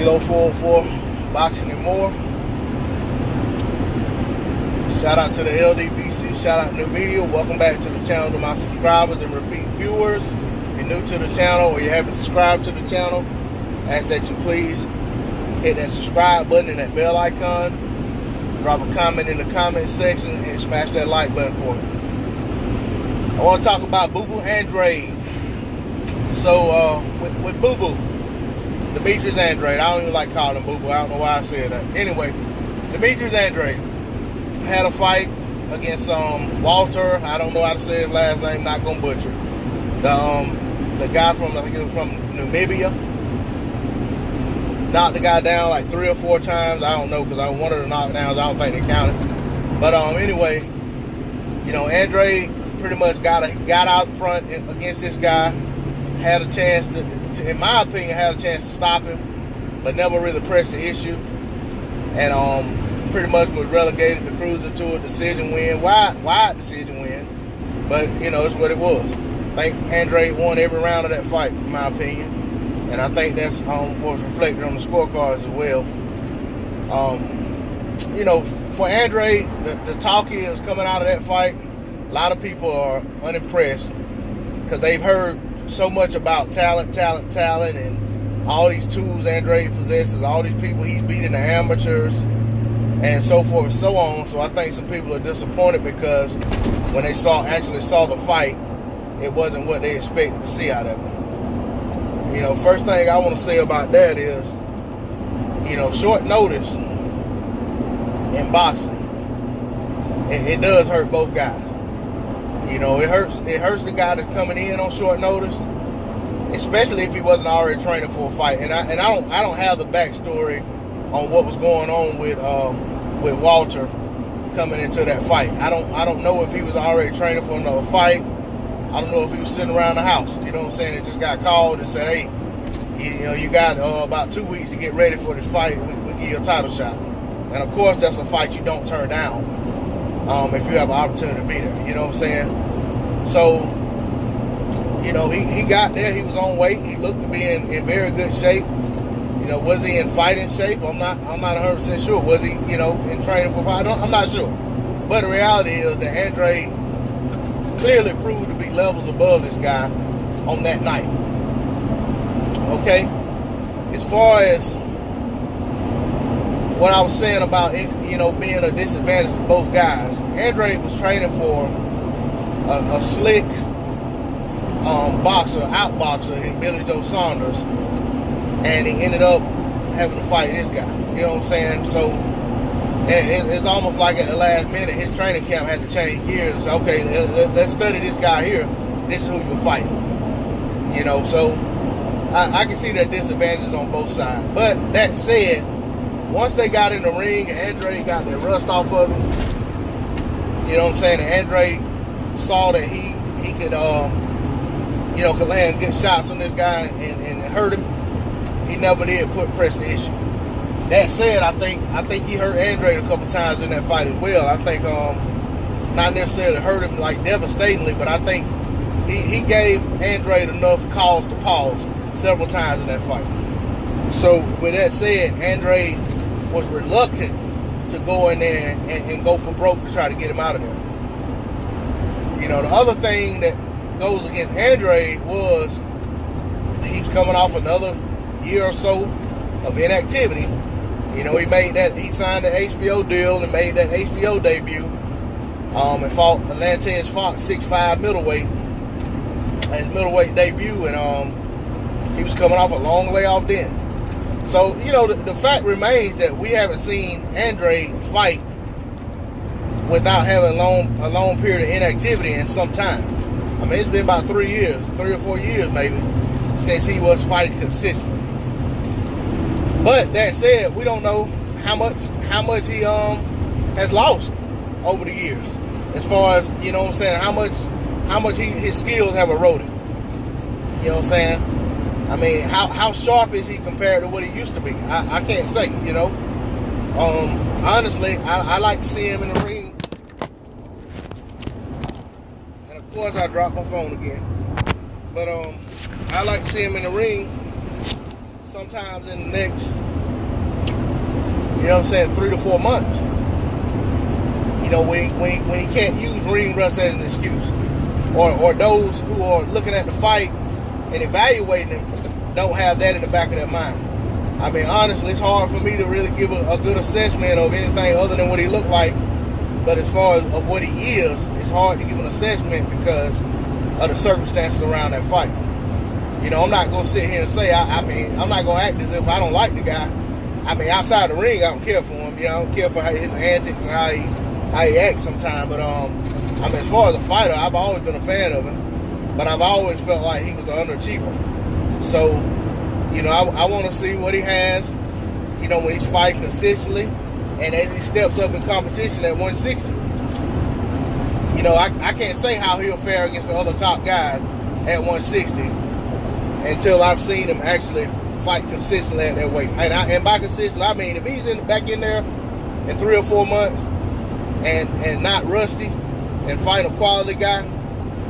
Kilo 404 Boxing and More. Shout out to the LDBC, shout out New Media. Welcome back to the channel to my subscribers and repeat viewers. If you're new to the channel or you haven't subscribed to the channel, I ask that you please hit that subscribe button and that bell icon. Drop a comment in the comment section and smash that like button for me. I want to talk about Boo-Boo Andrade. So with Boo-Boo, Demetrius Andrade, I don't even like calling him Boo-Boo. I don't know why I said that. Anyway, Demetrius Andrade had a fight against Walter. I don't know how to say his last name. Not gonna butcher. The guy from, I think it was from Namibia. Knocked the guy down like 3 or 4 times. I don't know, because one of the knockdowns, I don't think they counted. But anyway, you know, Andrade pretty much got out front against this guy. Had a chance to, in my opinion, had a chance to stop him, but never really pressed the issue. And pretty much was relegated to cruising to a decision win, wide decision win. But you know, it's what it was. I think Andrade won every round of that fight, in my opinion. And I think that's what was reflected on the scorecards as well. You know, for Andrade, the talk is coming out of that fight, a lot of people are unimpressed because they've heard so much about talent, and all these tools Andrade possesses, all these people he's beating, the amateurs, and so forth and so on. So I think some people are disappointed because when they actually saw the fight, it wasn't what they expected to see out of it. You know, first thing I want to say about that is, you know, short notice in boxing, it does hurt both guys. You know, it hurts the guy that's coming in on short notice, especially if he wasn't already training for a fight. And I don't have the backstory on what was going on with Walter coming into that fight. I don't know if he was already training for another fight. I don't know if he was sitting around the house. You know what I'm saying? It just got called and said, hey, you know, you got about 2 weeks to get ready for this fight. We'll give you a title shot. And of course, that's a fight you don't turn down if you have an opportunity to be there. You know what I'm saying? So, you know, he got there. He was on weight. He looked to be in very good shape. You know, was he in fighting shape? I'm not 100% sure. Was he, you know, in training for fight? I'm not sure. But the reality is that Andrade clearly proved to be levels above this guy on that night. Okay? As far as what I was saying about it, you know, being a disadvantage to both guys, Andrade was training for a slick outboxer in Billy Joe Saunders, and he ended up having to fight this guy. You know what I'm saying? So it's almost like at the last minute, his training camp had to change gears. Okay, let's study this guy here. This is who you're fighting. You know, so I can see that disadvantages on both sides. But that said, once they got in the ring and Andrade got that rust off of him, you know what I'm saying, and Andrade saw that he could, you know, could land good shots on this guy and hurt him, he never did press the issue. That said, I think he hurt Andrade a couple times in that fight as well. I think not necessarily hurt him like devastatingly, but I think he gave Andrade enough cause to pause several times in that fight. So with that said, Andrade was reluctant to go in there and go for broke to try to get him out of there. You know, the other thing that goes against Andrade was he's coming off another year or so of inactivity. You know, he signed the HBO deal and made that HBO debut. And fought Alantez Fox 6'5" middleweight, his middleweight debut, and he was coming off a long layoff then. So, you know, the fact remains that we haven't seen Andrade fight without having a long period of inactivity in some time. I mean, it's been about 3 or 4 years maybe, since he was fighting consistently. But that said, we don't know how much he has lost over the years, as far as, you know what I'm saying, how much his skills have eroded. You know what I'm saying? I mean, how sharp is he compared to what he used to be? I can't say, you know. Honestly, I like to see him in the ring. And of course, I dropped my phone again. But I like to see him in the ring sometimes in the next, 3 to 4 months. When he can't use ring rust as an excuse, or those who are looking at the fight and evaluating him don't have that in the back of their mind. I mean, honestly, it's hard for me to really give a good assessment of anything other than what he looked like. But as far as of what he is, it's hard to give an assessment because of the circumstances around that fight. I'm not going to sit here and say, I'm not going to act as if I don't like the guy. I mean, outside the ring, I don't care for him. I don't care for his antics and how he acts sometimes. But, as far as a fighter, I've always been a fan of him. But I've always felt like he was an underachiever. So, I want to see what he has, when he's fighting consistently and as he steps up in competition at 160. I can't say how he'll fare against the other top guys at 160 until I've seen him actually fight consistently at that weight. And by consistent, I mean if he's back in there in 3 or 4 months and not rusty and fight a quality guy,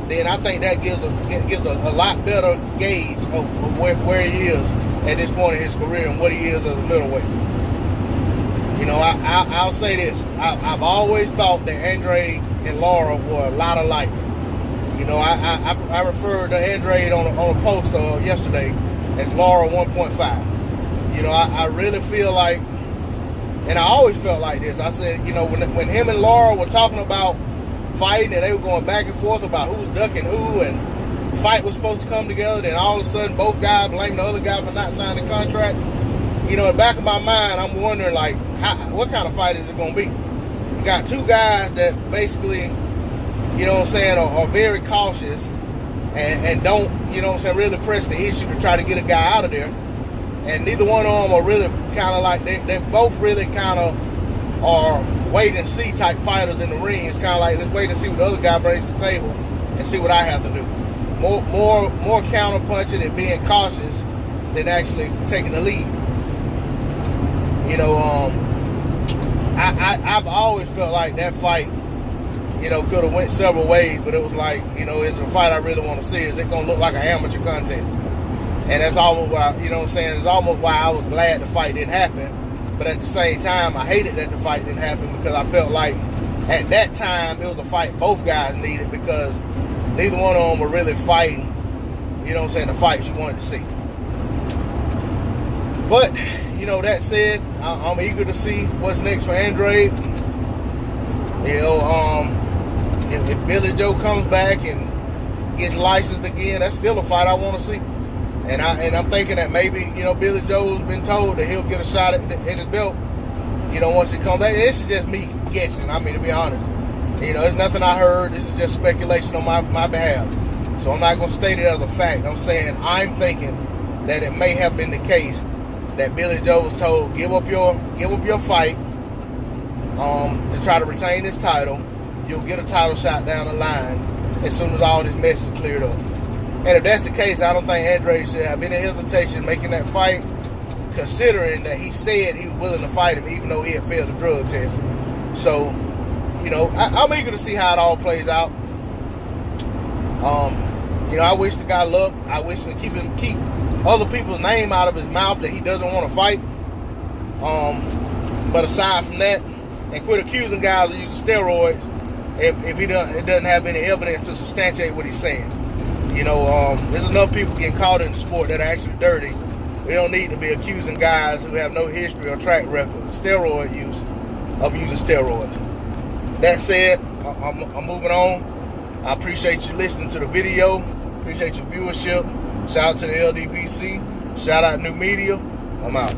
then I think that gives a lot better gauge of where he is at this point in his career and what he is as a middleweight. I'll say this. I've always thought that Andrade and Lara were a lot alike. I referred to Andrade on a post yesterday as Lara 1.5. I really feel like, and I always felt like this. I said, when him and Lara were talking about fighting and they were going back and forth about who was ducking who and the fight was supposed to come together, then all of a sudden both guys blame the other guy for not signing the contract. In the back of my mind, I'm wondering what kind of fight is it going to be? You got two guys that basically, are very cautious and don't, really press the issue to try to get a guy out of there. And neither one of them are really kind of like, they both really kind of are wait and see type fighters in the ring. It's kind of like, let's wait and see what the other guy brings to the table and see what I have to do. More counter punching and being cautious than actually taking the lead. I've always felt like that fight, could have went several ways, but it was like, it's a fight I really want to see. Is it going to look like an amateur contest? And that's almost what it's almost why I was glad the fight didn't happen. But at the same time, I hated that the fight didn't happen because I felt like at that time it was a fight both guys needed because neither one of them were really fighting, the fights you wanted to see. But, that said, I'm eager to see what's next for Andrade. If Billy Joe comes back and gets licensed again, that's still a fight I want to see. And I'm thinking that maybe, Billy Joe's been told that he'll get a shot at his belt, once he comes back. This is just me guessing, to be honest. It's nothing I heard. This is just speculation on my behalf. So I'm not going to state it as a fact. I'm saying I'm thinking that it may have been the case that Billy Joe was told, give up your fight to try to retain this title. You'll get a title shot down the line as soon as all this mess is cleared up. And if that's the case, I don't think Andrade should have any hesitation making that fight, considering that he said he was willing to fight him even though he had failed the drug test. So, I'm eager to see how it all plays out. I wish the guy luck. I wish we keep other people's name out of his mouth that he doesn't want to fight. But aside from that, and quit accusing guys of using steroids if it doesn't have any evidence to substantiate what he's saying. There's enough people getting caught in the sport that are actually dirty. We don't need to be accusing guys who have no history or track record of steroid use of using steroids. That said, I'm moving on. I appreciate you listening to the video. Appreciate your viewership. Shout out to the LDBC. Shout out New Media. I'm out.